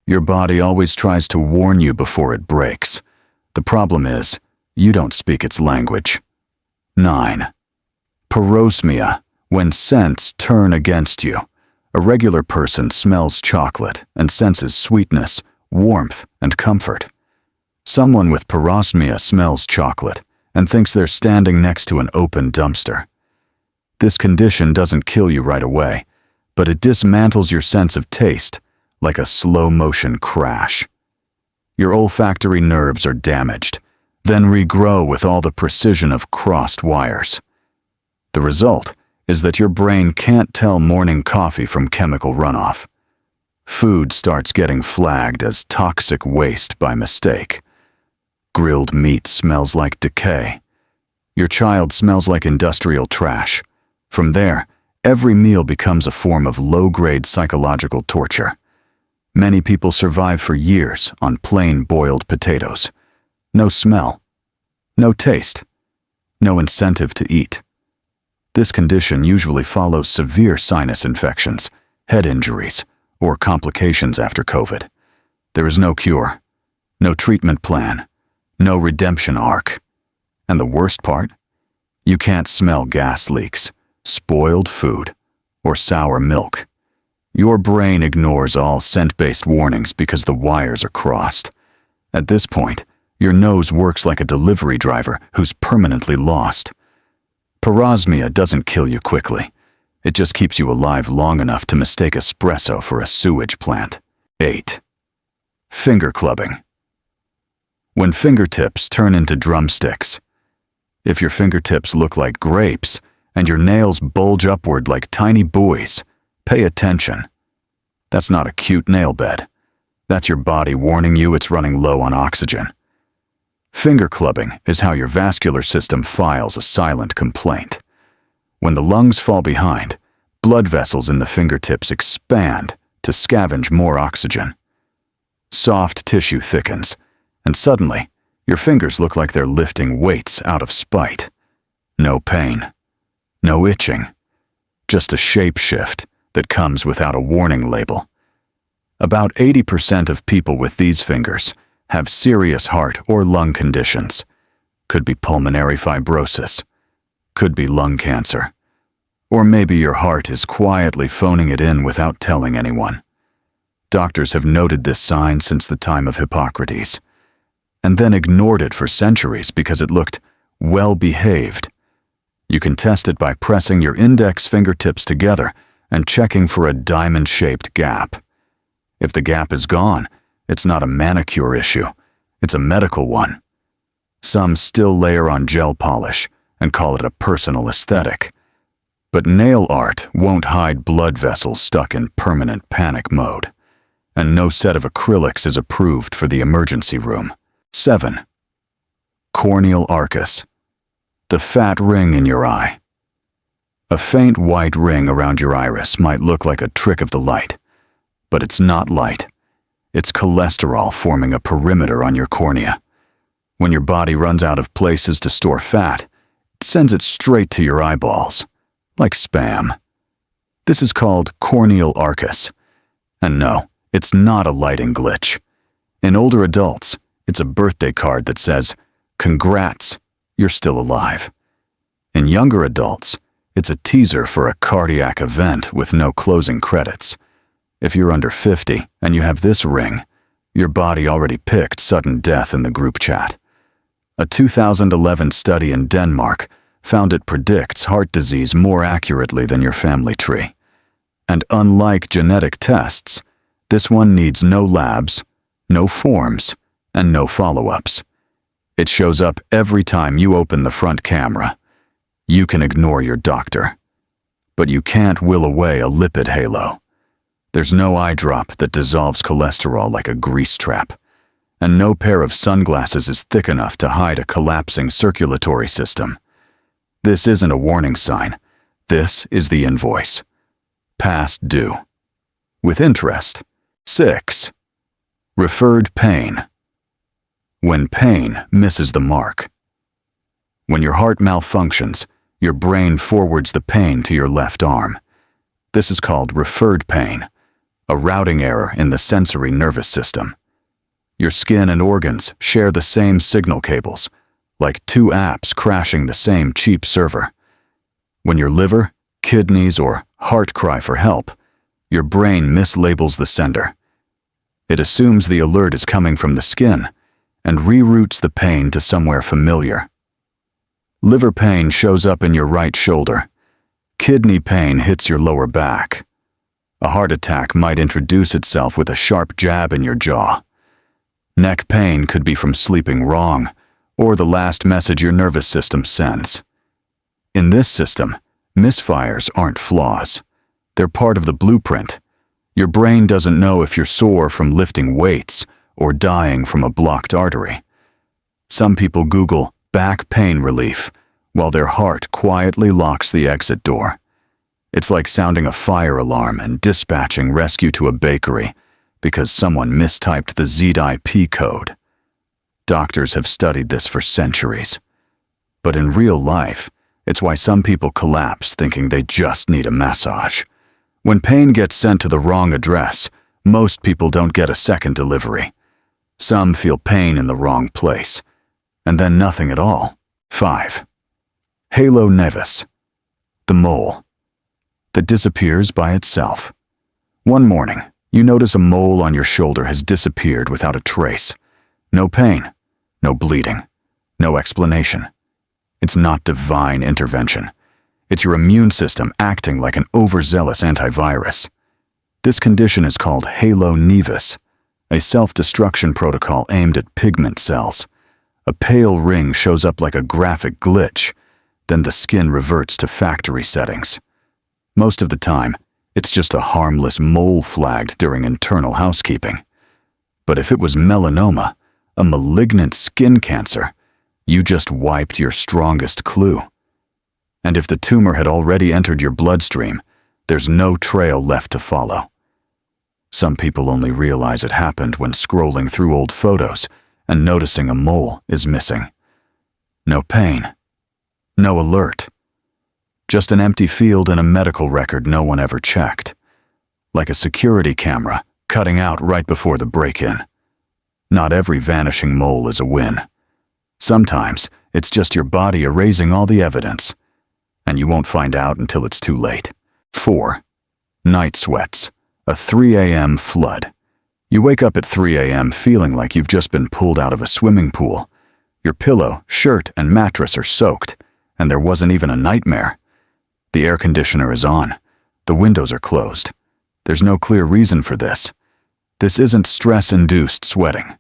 Your body always tries to warn you before it breaks. The problem is, you don't speak its language. 9. Parosmia, when scents turn against you. A regular person smells chocolate and senses sweetness, warmth, and comfort. Someone with parosmia smells chocolate and thinks they're standing next to an open dumpster. This condition doesn't kill you right away, but it dismantles your sense of taste like a slow-motion crash. Your olfactory nerves are damaged, then regrow with all the precision of crossed wires. The result is that your brain can't tell morning coffee from chemical runoff. Food starts getting flagged as toxic waste by mistake. Grilled meat smells like decay. Your child smells like industrial trash. From there, every meal becomes a form of low-grade psychological torture. Many people survive for years on plain boiled potatoes. No smell, no taste, no incentive to eat. This condition usually follows severe sinus infections, head injuries, or complications after COVID. There is no cure, no treatment plan, no redemption arc. And the worst part? You can't smell gas leaks, spoiled food, or sour milk. Your brain ignores all scent-based warnings because the wires are crossed. At this point, your nose works like a delivery driver who's permanently lost. Parosmia doesn't kill you quickly. It just keeps you alive long enough to mistake espresso for a sewage plant. 8. Finger clubbing. When fingertips turn into drumsticks. If your fingertips look like grapes and your nails bulge upward like tiny buoys, pay attention. That's not a cute nail bed. That's your body warning you it's running low on oxygen. Finger clubbing is how your vascular system files a silent complaint. When the lungs fall behind, blood vessels in the fingertips expand to scavenge more oxygen. Soft tissue thickens, and suddenly, your fingers look like they're lifting weights out of spite. No pain, no itching, just a shape shift that comes without a warning label. About 80% of people with these fingers have serious heart or lung conditions. Could be pulmonary fibrosis, could be lung cancer, or maybe your heart is quietly phoning it in without telling anyone. Doctors have noted this sign since the time of Hippocrates, and then ignored it for centuries because it looked well-behaved. You can test it by pressing your index fingertips together and checking for a diamond-shaped gap. If the gap is gone, it's not a manicure issue, it's a medical one. Some still layer on gel polish and call it a personal aesthetic. But nail art won't hide blood vessels stuck in permanent panic mode, and no set of acrylics is approved for the emergency room. 7. Corneal Arcus. The fat ring in your eye. A faint white ring around your iris might look like a trick of the light, but it's not light. It's cholesterol forming a perimeter on your cornea. When your body runs out of places to store fat, it sends it straight to your eyeballs, like spam. This is called corneal arcus. And no, it's not a lighting glitch. In older adults, it's a birthday card that says, "Congrats, you're still alive." In younger adults, it's a teaser for a cardiac event with no closing credits. If you're under 50 and you have this ring, your body already picked sudden death in the group chat. A 2011 study in Denmark found it predicts heart disease more accurately than your family tree. And unlike genetic tests, this one needs no labs, no forms, and no follow-ups. It shows up every time you open the front camera. You can ignore your doctor, but you can't will away a lipid halo. There's no eye drop that dissolves cholesterol like a grease trap, and no pair of sunglasses is thick enough to hide a collapsing circulatory system. This isn't a warning sign. This is the invoice. Past due. With interest. 6. Referred pain. When pain misses the mark. When your heart malfunctions, your brain forwards the pain to your left arm. This is called referred pain, a routing error in the sensory nervous system. Your skin and organs share the same signal cables, like two apps crashing the same cheap server. When your liver, kidneys, or heart cry for help, your brain mislabels the sender. It assumes the alert is coming from the skin and reroutes the pain to somewhere familiar. Liver pain shows up in your right shoulder. Kidney pain hits your lower back. A heart attack might introduce itself with a sharp jab in your jaw. Neck pain could be from sleeping wrong, or the last message your nervous system sends. In this system, misfires aren't flaws. They're part of the blueprint. Your brain doesn't know if you're sore from lifting weights or dying from a blocked artery. Some people Google back pain relief while their heart quietly locks the exit door. It's like sounding a fire alarm and dispatching rescue to a bakery because someone mistyped the ZIP code. Doctors have studied this for centuries. But in real life, it's why some people collapse thinking they just need a massage. When pain gets sent to the wrong address, most people don't get a second delivery. Some feel pain in the wrong place, and then nothing at all. 5. Halo nevus, the mole that disappears by itself. One morning, you notice a mole on your shoulder has disappeared without a trace. No pain, no bleeding, no explanation. It's not divine intervention. It's your immune system acting like an overzealous antivirus. This condition is called halo nevus, a self-destruction protocol aimed at pigment cells. A pale ring shows up like a graphic glitch, then the skin reverts to factory settings. Most of the time, it's just a harmless mole flagged during internal housekeeping. But if it was melanoma, a malignant skin cancer, you just wiped your strongest clue. And if the tumor had already entered your bloodstream, there's no trail left to follow. Some people only realize it happened when scrolling through old photos and noticing a mole is missing. No pain. No alert. Just an empty field in a medical record no one ever checked. Like a security camera cutting out right before the break-in. Not every vanishing mole is a win. Sometimes it's just your body erasing all the evidence, and you won't find out until it's too late. 4. Night sweats, a 3 a.m. flood. You wake up at 3 a.m. feeling like you've just been pulled out of a swimming pool. Your pillow, shirt, and mattress are soaked, and there wasn't even a nightmare. The air conditioner is on. The windows are closed. There's no clear reason for this. This isn't stress-induced sweating.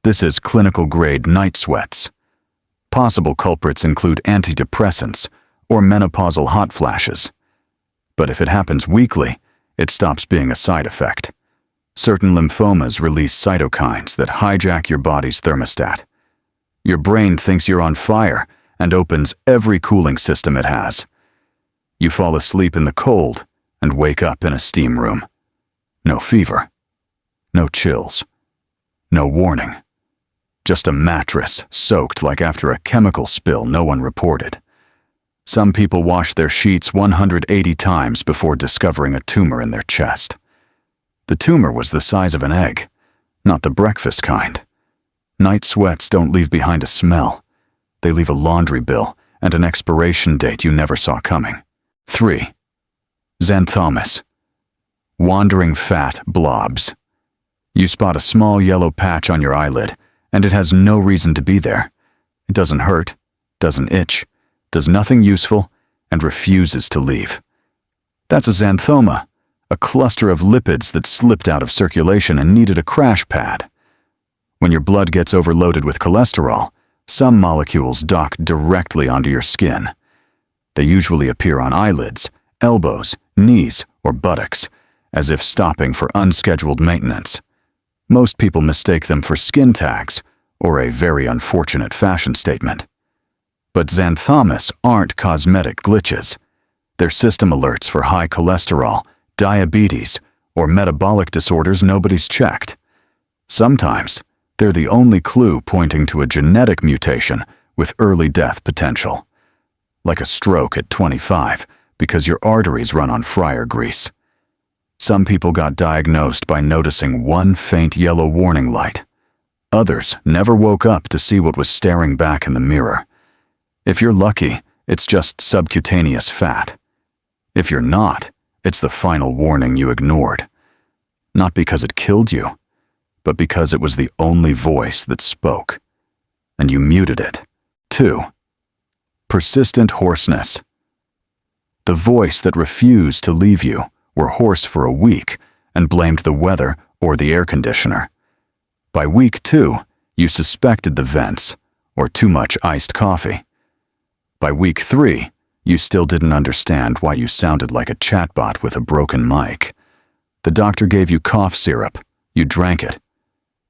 This is clinical-grade night sweats. Possible culprits include antidepressants or menopausal hot flashes. But if it happens weekly, it stops being a side effect. Certain lymphomas release cytokines that hijack your body's thermostat. Your brain thinks you're on fire and opens every cooling system it has. You fall asleep in the cold and wake up in a steam room. No fever. No chills. No warning. Just a mattress soaked like after a chemical spill no one reported. Some people wash their sheets 180 times before discovering a tumor in their chest. The tumor was the size of an egg, not the breakfast kind. Night sweats don't leave behind a smell. They leave a laundry bill and an expiration date you never saw coming. 3. Xanthomas, wandering fat blobs. You spot a small yellow patch on your eyelid, and it has no reason to be there. It doesn't hurt, doesn't itch, does nothing useful, and refuses to leave. That's a xanthoma, a cluster of lipids that slipped out of circulation and needed a crash pad. When your blood gets overloaded with cholesterol, some molecules dock directly onto your skin. They usually appear on eyelids, elbows, knees, or buttocks, as if stopping for unscheduled maintenance. Most people mistake them for skin tags or a very unfortunate fashion statement. But xanthomas aren't cosmetic glitches. They're system alerts for high cholesterol, diabetes, or metabolic disorders nobody's checked. Sometimes, they're the only clue pointing to a genetic mutation with early death potential. Like a stroke at 25 because your arteries run on fryer grease. Some people got diagnosed by noticing one faint yellow warning light. Others never woke up to see what was staring back in the mirror. If you're lucky, it's just subcutaneous fat. If you're not, it's the final warning you ignored. Not because it killed you, but because it was the only voice that spoke, and you muted it. 2. Persistent hoarseness. The voice that refused to leave you were hoarse for a week and blamed the weather or the air conditioner. By week 2, you suspected the vents or too much iced coffee. By week 3, you still didn't understand why you sounded like a chatbot with a broken mic. The doctor gave you cough syrup, you drank it,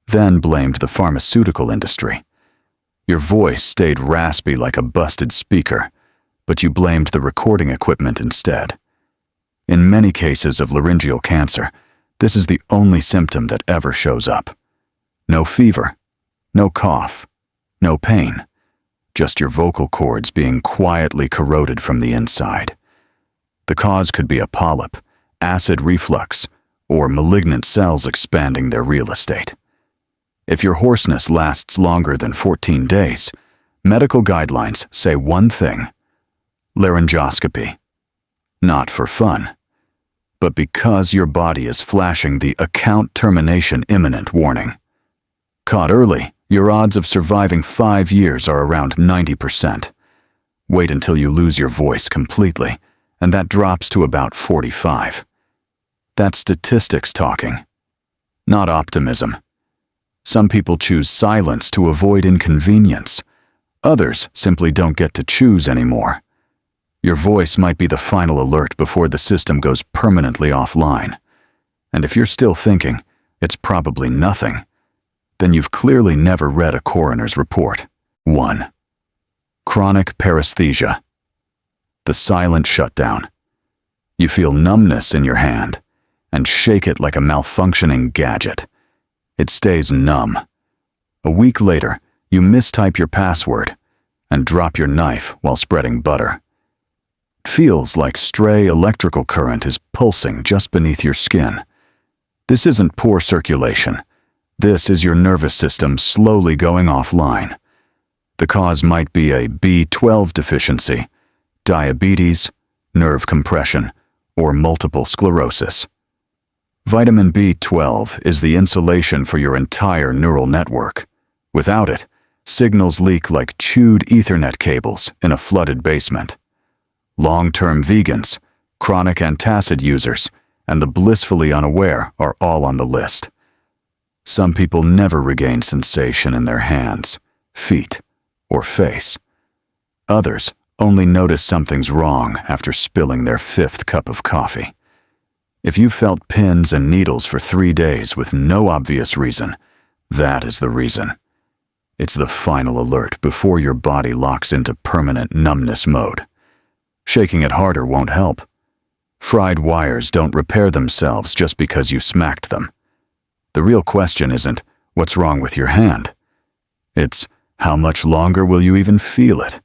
then blamed the pharmaceutical industry. Your voice stayed raspy like a busted speaker, but you blamed the recording equipment instead. In many cases of laryngeal cancer, this is the only symptom that ever shows up. No fever, no cough, no pain, just your vocal cords being quietly corroded from the inside. The cause could be a polyp, acid reflux, or malignant cells expanding their real estate. If your hoarseness lasts longer than 14 days, medical guidelines say one thing: laryngoscopy. Not for fun, but because your body is flashing the account termination imminent warning. Caught early, your odds of surviving 5 years are around 90%. Wait until you lose your voice completely, and that drops to about 45. That's statistics talking, not optimism. Some people choose silence to avoid inconvenience. Others simply don't get to choose anymore. Your voice might be the final alert before the system goes permanently offline. And if you're still thinking, it's probably nothing, then you've clearly never read a coroner's report. 1. Chronic paresthesia. The silent shutdown. You feel numbness in your hand and shake it like a malfunctioning gadget. It stays numb. A week later, you mistype your password and drop your knife while spreading butter. It feels like stray electrical current is pulsing just beneath your skin. This isn't poor circulation. This is your nervous system slowly going offline. The cause might be a B12 deficiency, diabetes, nerve compression, or multiple sclerosis. Vitamin B12 is the insulation for your entire neural network. Without it, signals leak like chewed Ethernet cables in a flooded basement. Long-term vegans, chronic antacid users, and the blissfully unaware are all on the list. Some people never regain sensation in their hands, feet, or face. Others only notice something's wrong after spilling their 5th cup of coffee. If you felt pins and needles for 3 days with no obvious reason, that is the reason. It's the final alert before your body locks into permanent numbness mode. Shaking it harder won't help. Fried wires don't repair themselves just because you smacked them. The real question isn't, what's wrong with your hand? It's, how much longer will you even feel it?